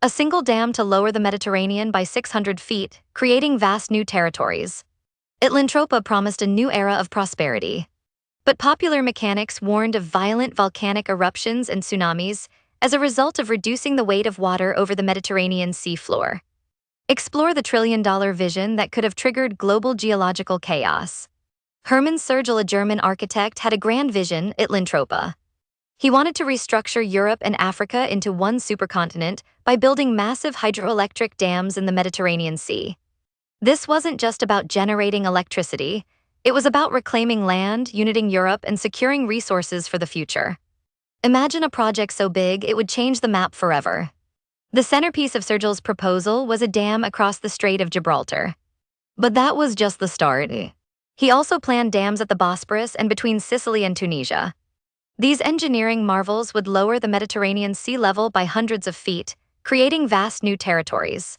A single dam to lower the Mediterranean by 600 feet, creating vast new territories. Atlantropa promised a new era of prosperity. But popular mechanics warned of violent volcanic eruptions and tsunamis as a result of reducing the weight of water over the Mediterranean seafloor. Explore the trillion-dollar vision that could have triggered global geological chaos. Herman Sörgel, a German architect, had a grand vision, Atlantropa. He wanted to restructure Europe and Africa into one supercontinent by building massive hydroelectric dams in the Mediterranean Sea. This wasn't just about generating electricity, it was about reclaiming land, uniting Europe, and securing resources for the future. Imagine a project so big it would change the map forever. The centerpiece of Sörgel's proposal was a dam across the Strait of Gibraltar. But that was just the start. He also planned dams at the Bosporus and between Sicily and Tunisia. These engineering marvels would lower the Mediterranean sea level by hundreds of feet, creating vast new territories.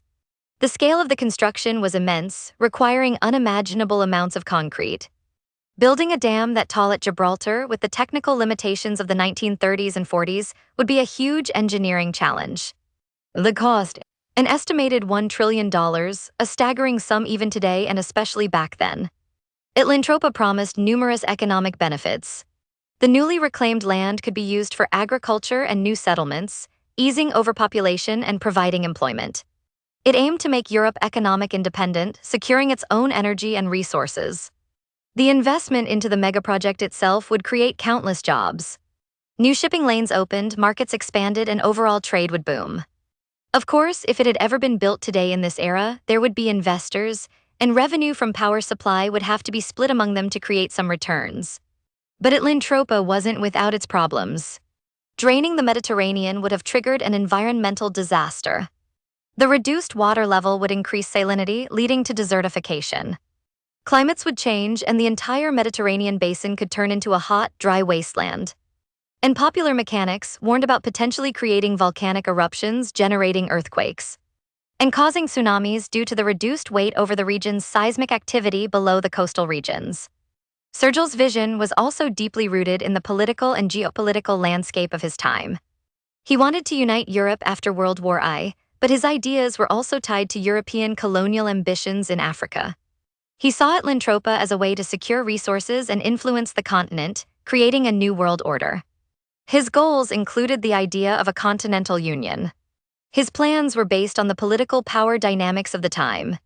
The scale of the construction was immense, requiring unimaginable amounts of concrete. Building a dam that tall at Gibraltar with the technical limitations of the 1930s and 40s would be a huge engineering challenge. The cost, an estimated $1 trillion, a staggering sum even today and especially back then. Atlantropa promised numerous economic benefits. The newly reclaimed land could be used for agriculture and new settlements, easing overpopulation and providing employment. It aimed to make Europe economic independent, securing its own energy and resources. The investment into the megaproject itself would create countless jobs. New shipping lanes opened, markets expanded, and overall trade would boom. Of course, if it had ever been built today in this era, there would be investors, and revenue from power supply would have to be split among them to create some returns. But Atlantropa wasn't without its problems. Draining the Mediterranean would have triggered an environmental disaster. The reduced water level would increase salinity, leading to desertification. Climates would change, and the entire Mediterranean basin could turn into a hot, dry wasteland. And popular mechanics warned about potentially creating volcanic eruptions, generating earthquakes, and causing tsunamis due to the reduced weight over the region's seismic activity below the coastal regions. Sörgel's vision was also deeply rooted in the political and geopolitical landscape of his time. He wanted to unite Europe after World War I, but his ideas were also tied to European colonial ambitions in Africa. He saw Atlantropa as a way to secure resources and influence the continent, creating a new world order. His goals included the idea of a continental union. His plans were based on the political power dynamics of the time.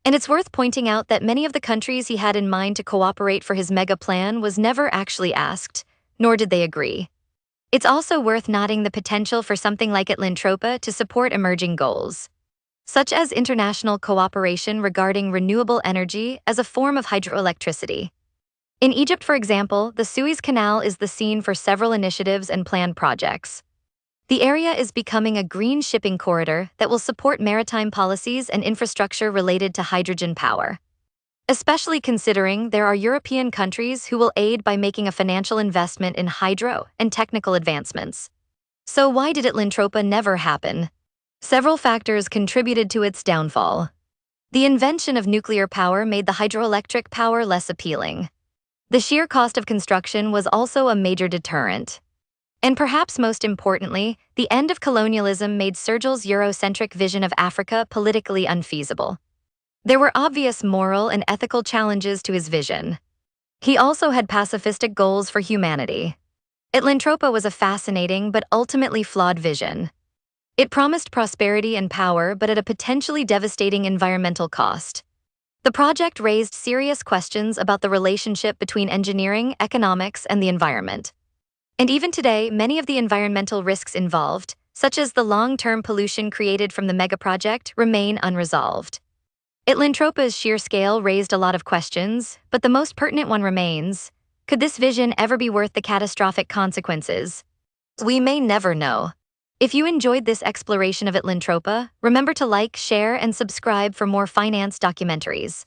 And it's worth pointing out that many of the countries he had in mind to cooperate for his mega plan was never actually asked, nor did they agree. It's also worth noting the potential for something like Atlantropa to support emerging goals, such as international cooperation regarding renewable energy as a form of hydroelectricity. In Egypt, for example, the Suez Canal is the scene for several initiatives and planned projects. The area is becoming a green shipping corridor that will support maritime policies and infrastructure related to hydrogen power. Especially considering there are European countries who will aid by making a financial investment in hydro and technical advancements. So why did Atlantropa never happen? Several factors contributed to its downfall. The invention of nuclear power made the hydroelectric power less appealing. The sheer cost of construction was also a major deterrent. And perhaps most importantly, the end of colonialism made Sörgel's Eurocentric vision of Africa politically unfeasible. There were obvious moral and ethical challenges to his vision. He also had pacifistic goals for humanity. Atlantropa was a fascinating but ultimately flawed vision. It promised prosperity and power, but at a potentially devastating environmental cost. The project raised serious questions about the relationship between engineering, economics, and the environment. And even today, many of the environmental risks involved, such as the long-term pollution created from the megaproject, remain unresolved. Atlantropa's sheer scale raised a lot of questions, but the most pertinent one remains: could this vision ever be worth the catastrophic consequences? We may never know. If you enjoyed this exploration of Atlantropa, remember to like, share, and subscribe for more finance documentaries.